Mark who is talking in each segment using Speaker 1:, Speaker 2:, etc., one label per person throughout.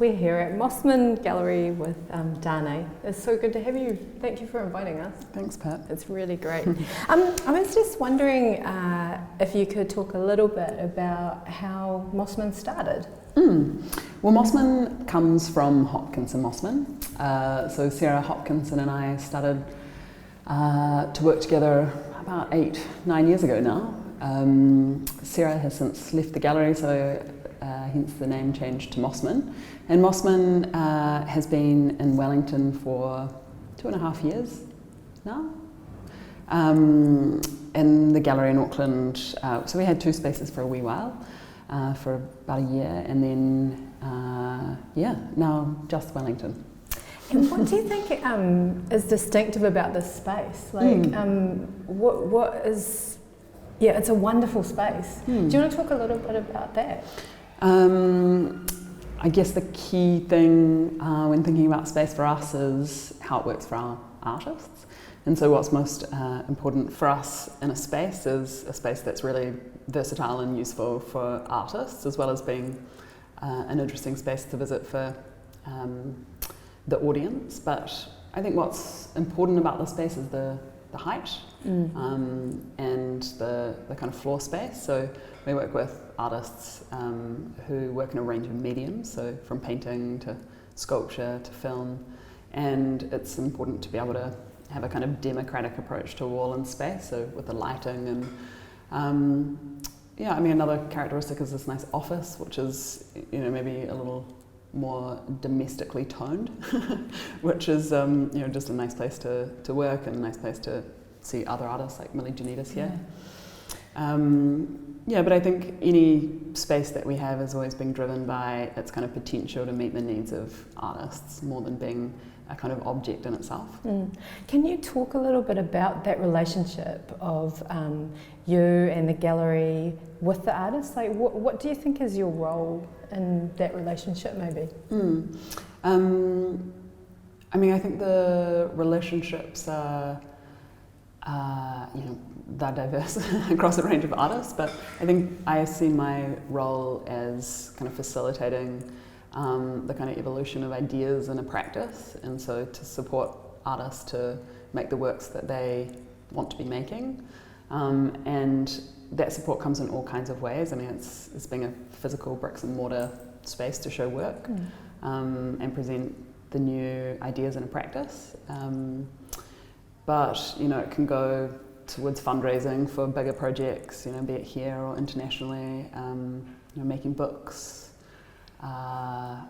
Speaker 1: We're here at Mossman Gallery with Danae. It's so good to have you. Thank you for inviting us.
Speaker 2: Thanks, Pat.
Speaker 1: It's really great. I was just wondering if you could talk a little bit about how Mossman started.
Speaker 2: Well, Mossman comes from Hopkinson Mossman. So Sarah Hopkinson and I started to work together about 8-9 years ago now. Sarah has since left the gallery, so hence the name changed to Mossman. And Mossman has been in Wellington for 2.5 years now. In the gallery in Auckland, so we had 2 spaces for a wee while, for about a year, and then now just Wellington.
Speaker 1: And what do you think is distinctive about this space? Like, what is? Yeah, it's a wonderful space. Do you want to talk a little bit about that?
Speaker 2: I guess the key thing when thinking about space for us is how it works for our artists. And so what's most important for us in a space is a space that's really versatile and useful for artists, as well as being an interesting space to visit for the audience. But I think what's important about the space is the height and the kind of floor space. So we work with artists who work in a range of mediums, so from painting to sculpture to film, and it's important to be able to have a kind of democratic approach to wall and space, so with the lighting and another characteristic is this nice office, which is maybe a little more domestically toned, which is just a nice place to work and a nice place to see other artists like Millie Janita's here. But I think any space that we have is always being driven by its kind of potential to meet the needs of artists more than being a kind of object in itself.
Speaker 1: Can you talk a little bit about that relationship of you and the gallery with the artists? Like, what do you think is your role in that relationship, maybe?
Speaker 2: I think the relationships are they're diverse across a range of artists, but I think I see my role as kind of facilitating the kind of evolution of ideas in a practice, and so to support artists to make the works that they want to be making, and that support comes in all kinds of ways. I mean, it's being a physical bricks and mortar space to show work and present the new ideas in a practice, but it can go towards fundraising for bigger projects, be it here or internationally, making books. I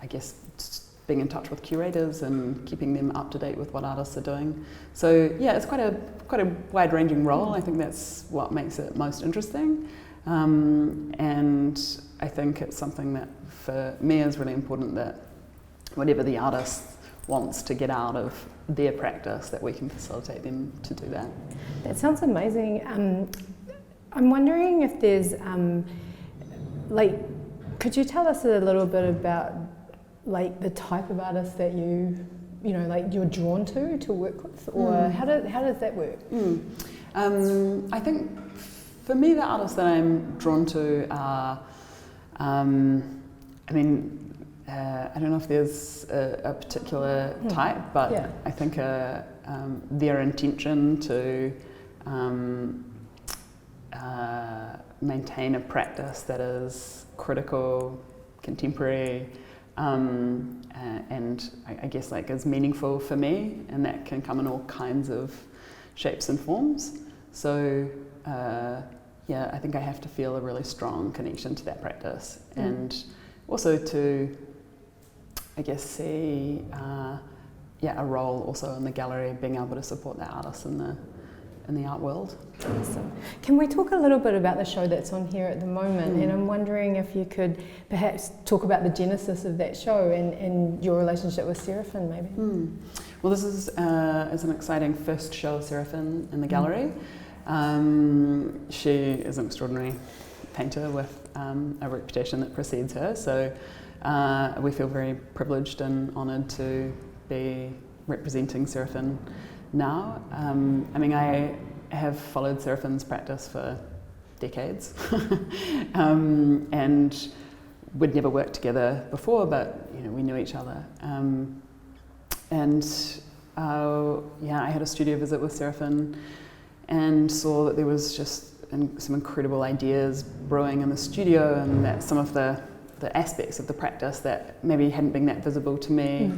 Speaker 2: guess being in touch with curators and keeping them up to date with what artists are doing. So it's quite a wide-ranging role. I think that's what makes it most interesting, and I think it's something that for me is really important, that whatever the artist wants to get out of their practice, that we can facilitate them to do that.
Speaker 1: That sounds amazing. I'm wondering if there's could you tell us a little bit about the type of artists that you're drawn to work with, or how does that work?
Speaker 2: I think for me the artists that I'm drawn to are I don't know if there's a particular type, but I think their intention to maintain a practice that is critical, contemporary, and I guess is meaningful for me, and that can come in all kinds of shapes and forms. So I think I have to feel a really strong connection to that practice, and also to see a role also in the gallery, being able to support the artists in the art world.
Speaker 1: Awesome. Can we talk a little bit about the show that's on here at the moment? And I'm wondering if you could perhaps talk about the genesis of that show and your relationship with Séraphine, maybe.
Speaker 2: Well, this is an exciting first show of Séraphine in the gallery. She is an extraordinary painter with a reputation that precedes her, so we feel very privileged and honoured to be representing Séraphine now. I have followed Séraphine's practice for decades, and we'd never worked together before, but we knew each other. I had a studio visit with Séraphine and saw that there was just some incredible ideas brewing in the studio, and that some of the aspects of the practice that maybe hadn't been that visible to me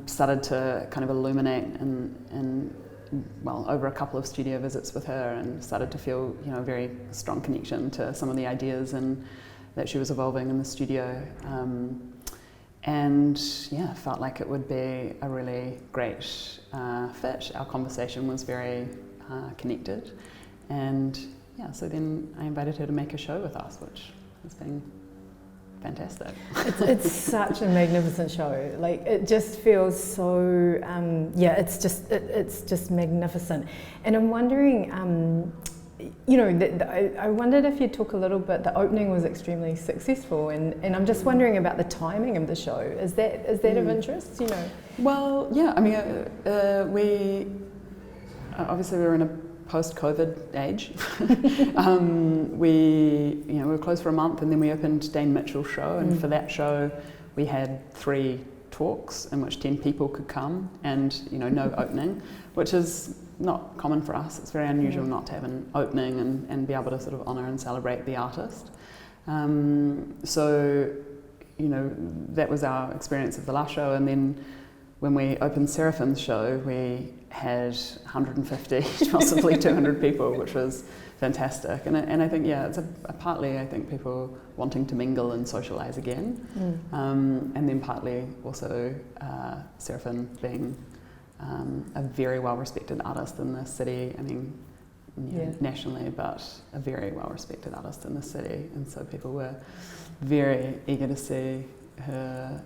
Speaker 2: started to kind of illuminate and over a couple of studio visits with her, and started to feel a very strong connection to some of the ideas and that she was evolving in the studio. Felt like it would be a really great fit. Our conversation was very connected, and so then I invited her to make a show with us, which has been fantastic.
Speaker 1: It's such a magnificent show. Like, it just feels so it's just magnificent. And I'm wondering, I wondered if you'd talk a little bit. The opening was extremely successful, and I'm just wondering about the timing of the show. Is that of interest?
Speaker 2: Well, yeah. I mean, we obviously we're in a post-COVID age. We were closed for a month, and then we opened Dane Mitchell's show, and for that show we had 3 talks in which 10 people could come, and no opening, which is not common for us. It's very unusual not to have an opening and be able to sort of honour and celebrate the artist. That was our experience of the last show, and then when we opened Séraphine's show, we had 150, possibly 200 people, which was fantastic. And I think, it's partly, I think, people wanting to mingle and socialise again, and then partly also Séraphine being a very well-respected artist in this city. I mean, nationally, but a very well-respected artist in the city, and so people were very eager to see her,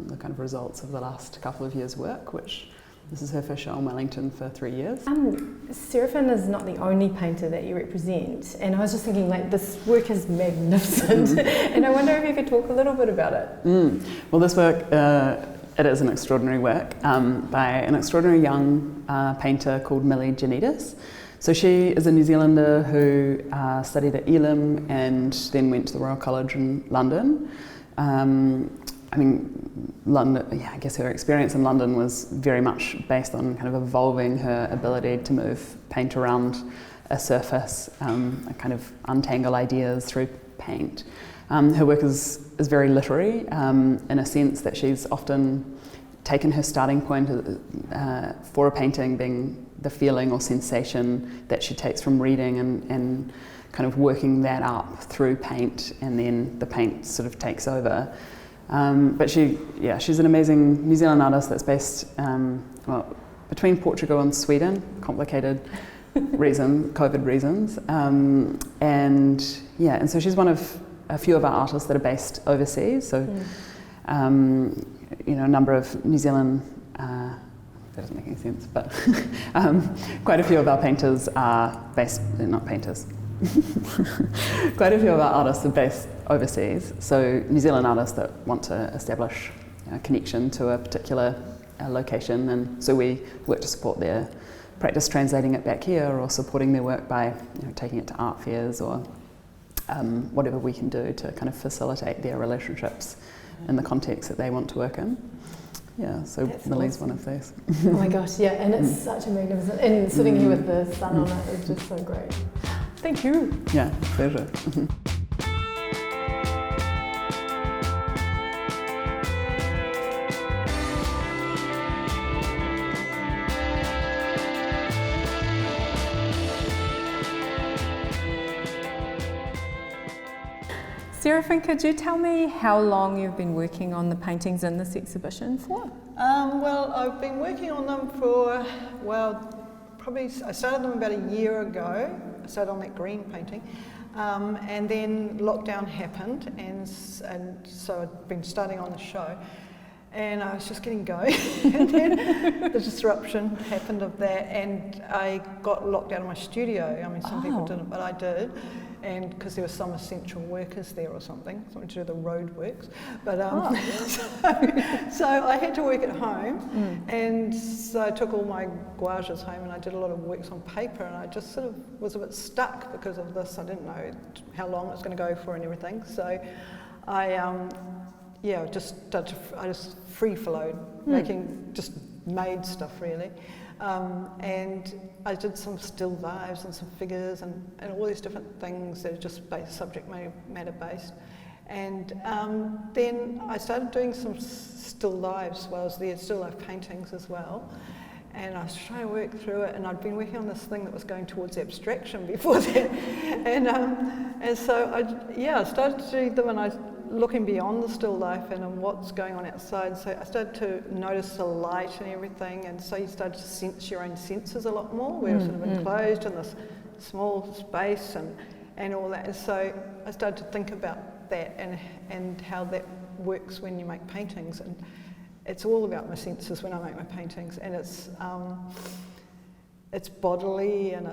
Speaker 2: the kind of results of the last couple of years' work, which this is her first show in Wellington for 3 years.
Speaker 1: Séraphine is not the only painter that you represent, and I was just thinking, like, this work is magnificent, and I wonder if you could talk a little bit about it.
Speaker 2: Well, this work, it is an extraordinary work by an extraordinary young painter called Millie Janidis. So she is a New Zealander who studied at Elam and then went to the Royal College in London. London, I guess her experience in London was very much based on kind of evolving her ability to move paint around a surface, and kind of untangle ideas through paint. Her work is very literary, in a sense that she's often taken her starting point for a painting being the feeling or sensation that she takes from reading, and kind of working that up through paint, and then the paint sort of takes over. But she's an amazing New Zealand artist that's based between Portugal and Sweden, complicated COVID reasons, and so she's one of a few of our artists that are based overseas. So a number of New Zealand, that doesn't make any sense, but quite a few of our painters are based, not painters, quite a few of our artists are based overseas. So New Zealand artists that want to establish a connection to a particular location, and so we work to support their practice translating it back here, or supporting their work by taking it to art fairs, or whatever we can do to kind of facilitate their relationships in the context that they want to work in. So
Speaker 1: That's
Speaker 2: Millie's
Speaker 1: awesome.
Speaker 2: one of those.
Speaker 1: Oh my gosh, and it's such a magnificent, and sitting here with the sun on it is just so great. Thank you.
Speaker 2: Yeah, pleasure.
Speaker 1: Séraphine, could you tell me how long you've been working on the paintings in this exhibition for?
Speaker 3: Well, I've been working on them for, probably I started them about a year ago. I started on that green painting, and then lockdown happened, and so I'd been starting on the show, and I was just getting going, and then the disruption happened of that, and I got locked out of my studio. I mean, some people didn't, but I did. And because there were some essential workers there or something to do with the road works. But so I had to work at home, and so I took all my gouaches home, and I did a lot of works on paper, and I just sort of was a bit stuck because of this. I didn't know how long it was going to go for and everything. So I just free flowed, made stuff really. And I did some still lives and some figures and all these different things that are just subject matter based. And then I started doing some still lives while I was there, still life paintings as well. And I was trying to work through it, and I'd been working on this thing that was going towards abstraction before that. And so I started to do them, and I was looking beyond the still life and what's going on outside. So I started to notice the light and everything, and so you started to sense your own senses a lot more. We were sort of enclosed in this small space and all that. And so I started to think about that and how that works when you make paintings. And it's all about my senses when I make my paintings, and it's bodily, and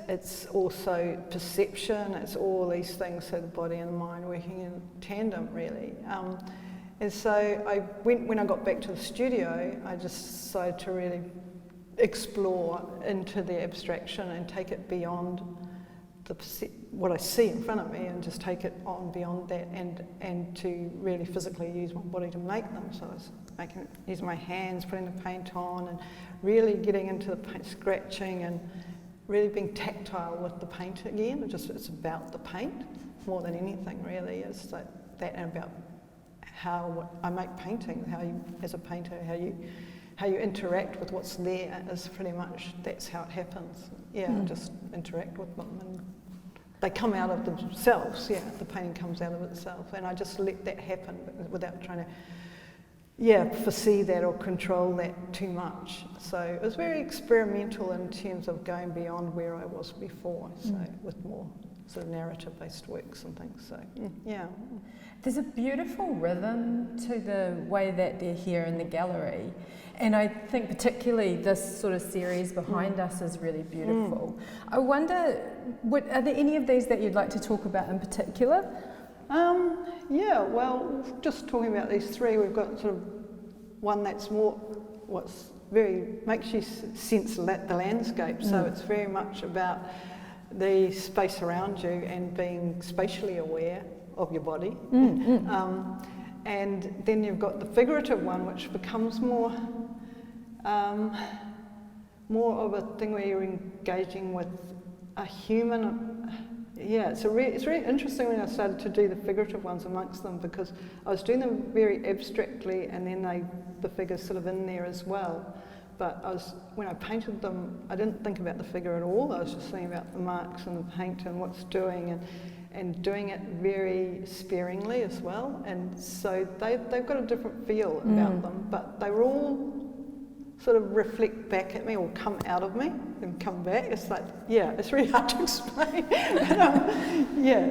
Speaker 3: it's also perception. It's all these things, so the body and the mind working in tandem, really. And so when I got back to the studio, I just decided to really explore into the abstraction and take it beyond what I see in front of me, and just take it on beyond that, and to really physically use my body to make them. So I was using my hands, putting the paint on, and really getting into the paint, scratching, and really being tactile with the paint again. It's about the paint more than anything, really. It's like that, and about how I make paintings, how you, as a painter, how you interact with what's there is pretty much, that's how it happens. Just interact with them, and they come out of themselves. The painting comes out of itself, and I just let that happen without trying to foresee that or control that too much. So it was very experimental in terms of going beyond where I was before, so with more sort of narrative-based works and things. So
Speaker 1: There's a beautiful rhythm to the way that they're here in the gallery, and I think particularly this sort of series behind us is really beautiful. I wonder, are there any of these that you'd like to talk about in particular?
Speaker 3: Well, just talking about these three, we've got sort of one that's more, makes you sense the landscape. So it's very much about the space around you and being spatially aware of your body. And then you've got the figurative one, which becomes more of a thing where you're engaging with a human. It's really interesting when I started to do the figurative ones amongst them, because I was doing them very abstractly, and then the figure's sort of in there as well. But when I painted them, I didn't think about the figure at all. I was just thinking about the marks and the paint and what's doing, and doing it very sparingly as well. And so they've got a different feel about them, but they were all sort of reflect back at me or come out of me and come back. It's like, it's really hard to explain.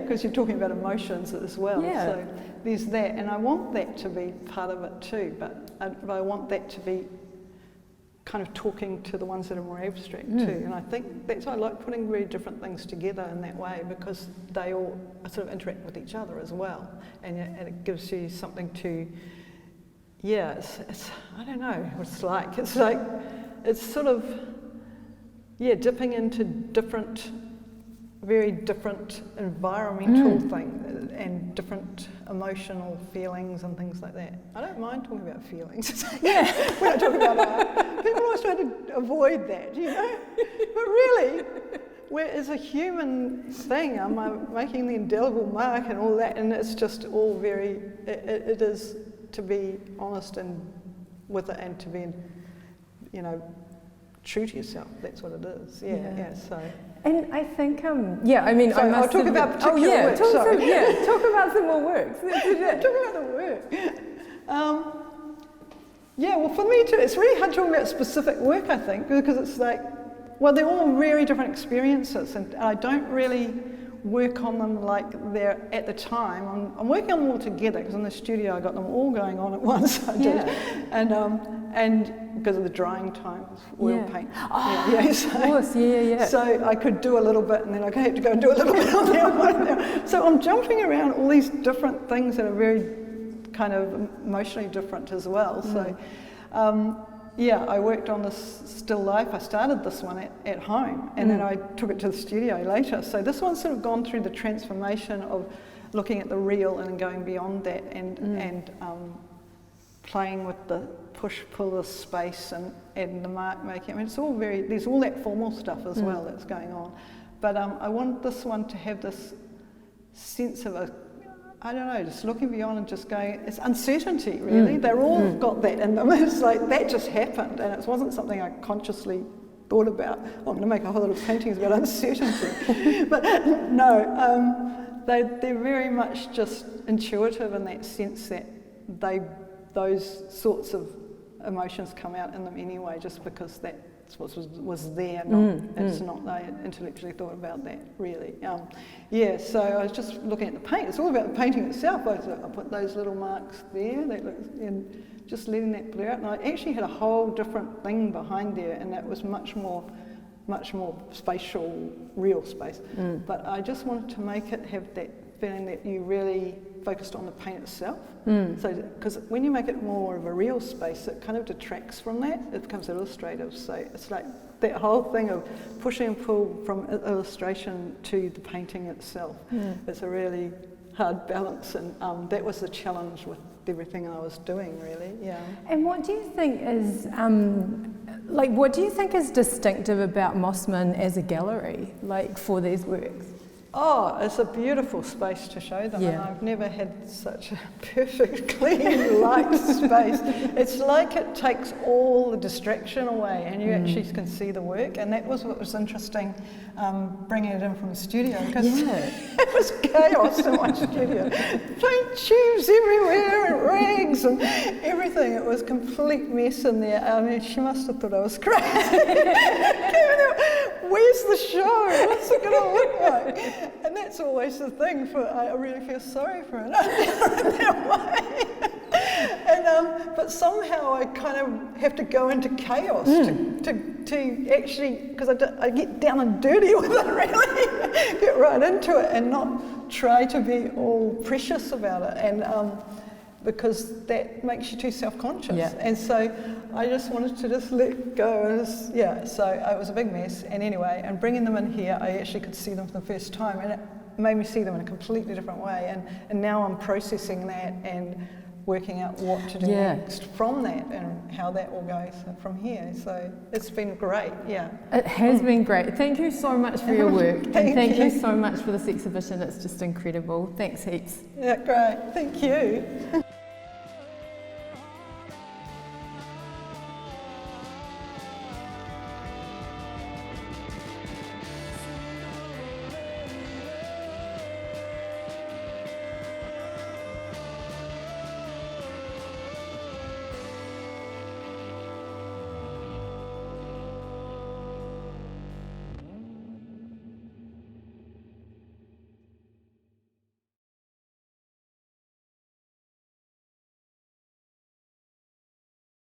Speaker 3: Because you're talking about emotions as well. So there's that, and I want that to be part of it too, but I want that to be kind of talking to the ones that are more abstract too. And I think that's why I like putting really different things together in that way, because they all sort of interact with each other as well, and it gives you something to it's I don't know what it's like. It's sort of dipping into very different environmental things and different emotional feelings and things like that. I don't mind talking about feelings. When I talk about art, people always try to avoid that, But really, it's a human thing. I'm making the indelible mark and all that, and it's just all very. It is to be honest and with it, and to be, true to yourself. That's what it is. So. And
Speaker 1: I think, I'll
Speaker 3: talk about particular works.
Speaker 1: Talk about some more works.
Speaker 3: Talk about the work. Well, for me too, it's really hard talking about specific work, I think, because it's like, they're all very different experiences, and I don't really work on them like they're at the time. I'm working on them all together, because in the studio I got them all going on at once. I did, and because of the drying time, oil paint.
Speaker 1: Of course,
Speaker 3: So I could do a little bit, and then I had to go and do a little bit on there. So I'm jumping around all these different things that are very kind of emotionally different as well. So. I worked on this still life. I started this one at home, and then I took it to the studio later. So this one's sort of gone through the transformation of looking at the real and going beyond that, and playing with the push-pull of space and the mark making. I mean, it's all there's all that formal stuff as well that's going on. But I want this one to have this sense of I don't know, just looking beyond and just going, it's uncertainty really. They're all got that in them. It's like, that just happened, and it wasn't something I consciously thought about. I'm going to make a whole lot of paintings about uncertainty. But no, they're very much just intuitive in that sense that those sorts of emotions come out in them anyway, just because that's what was there. It's not they intellectually thought about that really. So I was just looking at the paint. It's all about the painting itself. I put those little marks there. And just letting that blur out. And I actually had a whole different thing behind there, and that was much more spatial, real space. But I just wanted to make it have that feeling that you really focused on the paint itself. So, because when you make it more of a real space, it kind of detracts from that. It becomes illustrative. So it's like that whole thing of pushing and pull from illustration to the painting itself. It's a really hard balance, and that was the challenge with everything I was doing, really. Yeah.
Speaker 1: And what do you think is what do you think is distinctive about Mossman as a gallery, for these works?
Speaker 3: Oh, it's a beautiful space to show them, and I've never had such a perfect, clean, light space. It's like it takes all the distraction away, and you actually can see the work, and that was what was interesting, bringing it in from the studio, because it was chaos in my studio. Paint tubes everywhere, and rags, and everything. It was a complete mess in there. I mean, she must have thought I was crazy. Where's the show? What's it going to look like? And that's always the thing. I really feel sorry for it in that way. But somehow I kind of have to go into chaos to actually, because I get down and dirty with it, really, get right into it, and not try to be all precious about it. And because that makes you too self-conscious. And so I just wanted to just let go. So it was a big mess. And anyway, and bringing them in here, I actually could see them for the first time, and it made me see them in a completely different way. And now I'm processing that and working out what to do next from that, and how that all goes from here. So it's been great. It
Speaker 1: has been great. Thank you so much for your work. Thank you so much for this exhibition. It's just incredible. Thanks heaps.
Speaker 3: Yeah, great. Thank you.